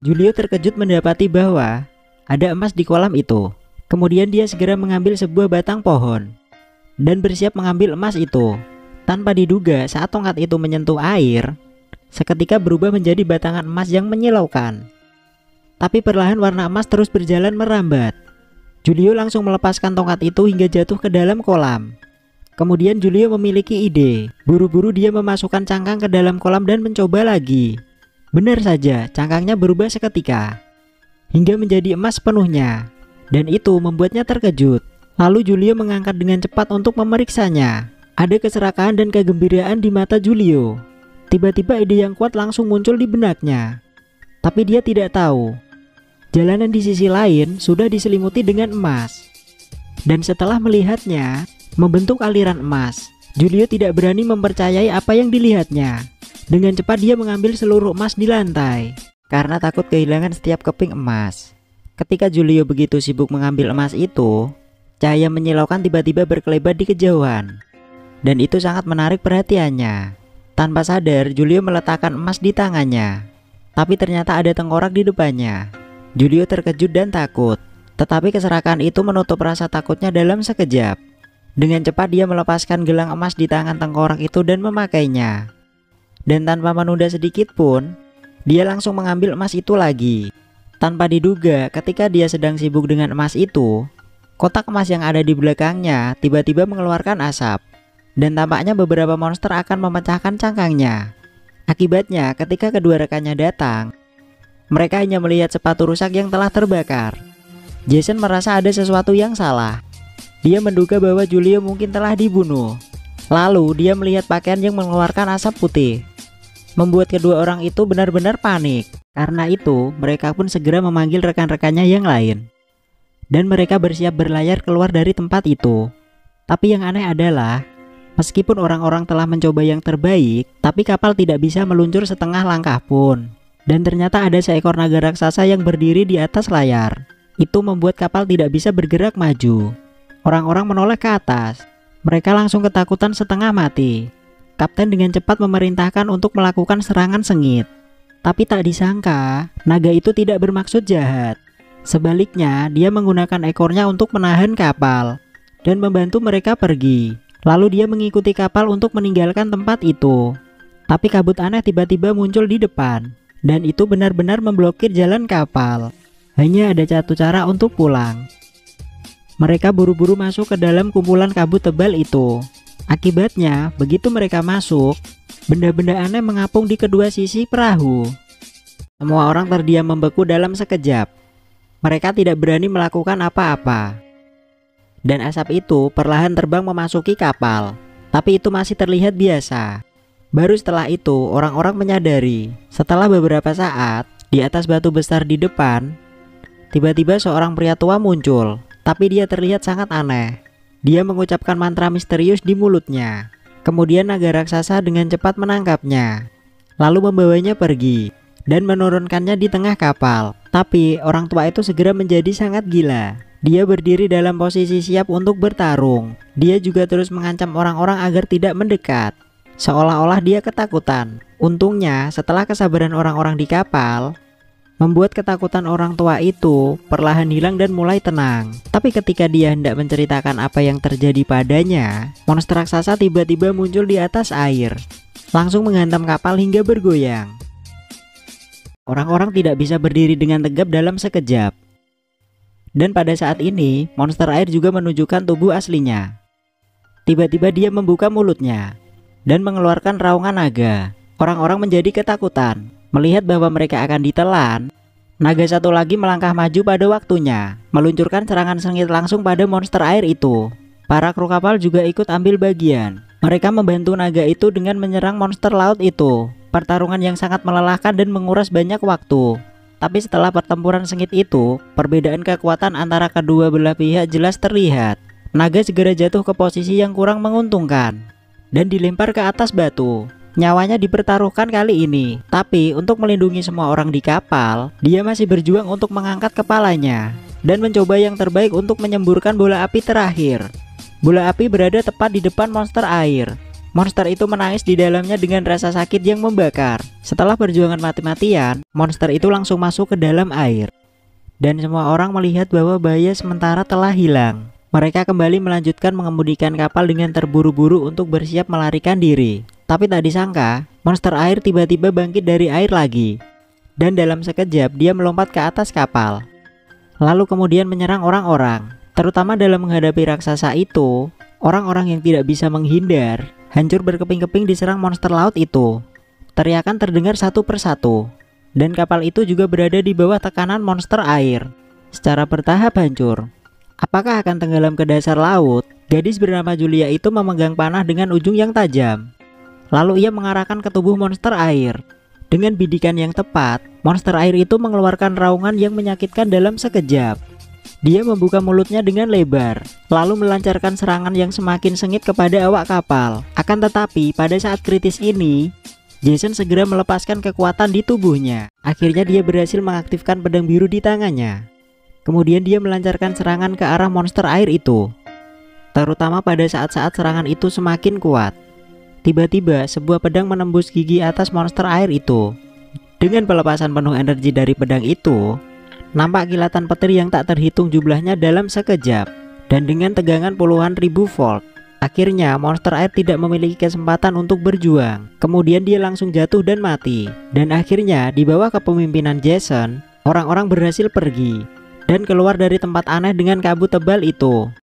Julio terkejut mendapati bahwa ada emas di kolam itu. Kemudian dia segera mengambil sebuah batang pohon dan bersiap mengambil emas itu. Tanpa diduga, saat tongkat itu menyentuh air, seketika berubah menjadi batangan emas yang menyilaukan. Tapi perlahan warna emas terus berjalan merambat. Julio langsung melepaskan tongkat itu hingga jatuh ke dalam kolam. Kemudian Julio memiliki ide. Buru-buru dia memasukkan cangkang ke dalam kolam dan mencoba lagi. Benar saja, cangkangnya berubah seketika hingga menjadi emas sepenuhnya. Dan itu membuatnya terkejut. Lalu Julio mengangkat dengan cepat untuk memeriksanya. Ada keserakahan dan kegembiraan di mata Julio. Tiba-tiba ide yang kuat langsung muncul di benaknya. Tapi dia tidak tahu, jalanan di sisi lain sudah diselimuti dengan emas. Dan setelah melihatnya membentuk aliran emas, Julio tidak berani mempercayai apa yang dilihatnya. Dengan cepat dia mengambil seluruh emas di lantai karena takut kehilangan setiap keping emas. Ketika Julio begitu sibuk mengambil emas itu, cahaya menyilaukan tiba-tiba berkelebat di kejauhan. Dan itu sangat menarik perhatiannya. Tanpa sadar, Julio meletakkan emas di tangannya. Tapi ternyata ada tengkorak di depannya. Julio terkejut dan takut. Tetapi keserakahan itu menutup rasa takutnya dalam sekejap. Dengan cepat dia melepaskan gelang emas di tangan tengkorak itu dan memakainya. Dan tanpa menunda sedikit pun, dia langsung mengambil emas itu lagi. Tanpa diduga, ketika dia sedang sibuk dengan emas itu, kotak emas yang ada di belakangnya tiba-tiba mengeluarkan asap. Dan tampaknya beberapa monster akan memecahkan cangkangnya. Akibatnya, ketika kedua rekannya datang, mereka hanya melihat sepatu rusak yang telah terbakar. Jason merasa ada sesuatu yang salah. Dia menduga bahwa Julio mungkin telah dibunuh. Lalu dia melihat pakaian yang mengeluarkan asap putih, membuat kedua orang itu benar-benar panik. Karena itu, mereka pun segera memanggil rekan-rekannya yang lain. Dan mereka bersiap berlayar keluar dari tempat itu. Tapi yang aneh adalah, meskipun orang-orang telah mencoba yang terbaik, tapi kapal tidak bisa meluncur setengah langkah pun. Dan ternyata ada seekor naga raksasa yang berdiri di atas layar. Itu membuat kapal tidak bisa bergerak maju. Orang-orang menoleh ke atas. Mereka langsung ketakutan setengah mati. Kapten dengan cepat memerintahkan untuk melakukan serangan sengit. Tapi tak disangka, naga itu tidak bermaksud jahat. Sebaliknya, dia menggunakan ekornya untuk menahan kapal dan membantu mereka pergi. Lalu dia mengikuti kapal untuk meninggalkan tempat itu. Tapi kabut aneh tiba-tiba muncul di depan, dan itu benar-benar memblokir jalan kapal. Hanya ada satu cara untuk pulang. Mereka buru-buru masuk ke dalam kumpulan kabut tebal itu. Akibatnya, begitu mereka masuk, benda-benda aneh mengapung di kedua sisi perahu. Semua orang terdiam membeku dalam sekejap. Mereka tidak berani melakukan apa-apa. Dan asap itu perlahan terbang memasuki kapal. Tapi itu masih terlihat biasa. Baru setelah itu, orang-orang menyadari. Setelah beberapa saat, di atas batu besar di depan, tiba-tiba seorang pria tua muncul. Tapi dia terlihat sangat aneh. Dia mengucapkan mantra misterius di mulutnya. Kemudian naga raksasa dengan cepat menangkapnya, lalu membawanya pergi dan menurunkannya di tengah kapal. Tapi orang tua itu segera menjadi sangat gila. Dia berdiri dalam posisi siap untuk bertarung. Dia juga terus mengancam orang-orang agar tidak mendekat, seolah-olah dia ketakutan. Untungnya, setelah kesabaran orang-orang di kapal membuat ketakutan orang tua itu perlahan hilang dan mulai tenang. Tapi ketika dia hendak menceritakan apa yang terjadi padanya, monster raksasa tiba-tiba muncul di atas air, langsung menghantam kapal hingga bergoyang. Orang-orang tidak bisa berdiri dengan tegap dalam sekejap. Dan pada saat ini, monster air juga menunjukkan tubuh aslinya. Tiba-tiba dia membuka mulutnya dan mengeluarkan raungan naga. Orang-orang menjadi ketakutan. Melihat bahwa mereka akan ditelan, naga satu lagi melangkah maju pada waktunya, meluncurkan serangan sengit langsung pada monster air itu. Para kru kapal juga ikut ambil bagian. Mereka membantu naga itu dengan menyerang monster laut itu. Pertarungan yang sangat melelahkan dan menguras banyak waktu. Tapi setelah pertempuran sengit itu, perbedaan kekuatan antara kedua belah pihak jelas terlihat. Naga segera jatuh ke posisi yang kurang menguntungkan dan dilempar ke atas batu. Nyawanya dipertaruhkan kali ini, tapi untuk melindungi semua orang di kapal, dia masih berjuang untuk mengangkat kepalanya dan mencoba yang terbaik untuk menyemburkan bola api terakhir. Bola api berada tepat di depan monster air. Monster itu menangis di dalamnya dengan rasa sakit yang membakar. Setelah perjuangan mati-matian, monster itu langsung masuk ke dalam air. Dan semua orang melihat bahwa bahaya sementara telah hilang. Mereka kembali melanjutkan mengemudikan kapal dengan terburu-buru untuk bersiap melarikan diri. Tapi tak disangka, monster air tiba-tiba bangkit dari air lagi. Dan dalam sekejap dia melompat ke atas kapal. Lalu kemudian menyerang orang-orang. Terutama dalam menghadapi raksasa itu, orang-orang yang tidak bisa menghindar hancur berkeping-keping diserang monster laut itu. Teriakan terdengar satu persatu. Dan kapal itu juga berada di bawah tekanan monster air. Secara bertahap hancur. Apakah akan tenggelam ke dasar laut? Gadis bernama Julia itu memegang panah dengan ujung yang tajam. Lalu ia mengarahkan ke tubuh monster air. Dengan bidikan yang tepat, monster air itu mengeluarkan raungan yang menyakitkan dalam sekejap. Dia membuka mulutnya dengan lebar, lalu melancarkan serangan yang semakin sengit kepada awak kapal. Akan tetapi, pada saat kritis ini, Jason segera melepaskan kekuatan di tubuhnya. Akhirnya dia berhasil mengaktifkan pedang biru di tangannya. Kemudian dia melancarkan serangan ke arah monster air itu. Terutama pada saat-saat serangan itu semakin kuat. Tiba-tiba, sebuah pedang menembus gigi atas monster air itu. Dengan pelepasan penuh energi dari pedang itu, nampak kilatan petir yang tak terhitung jumlahnya dalam sekejap. Dan dengan tegangan puluhan ribu volt, akhirnya monster air tidak memiliki kesempatan untuk berjuang. Kemudian dia langsung jatuh dan mati. Dan akhirnya di bawah kepemimpinan Jason, orang-orang berhasil pergi dan keluar dari tempat aneh dengan kabut tebal itu.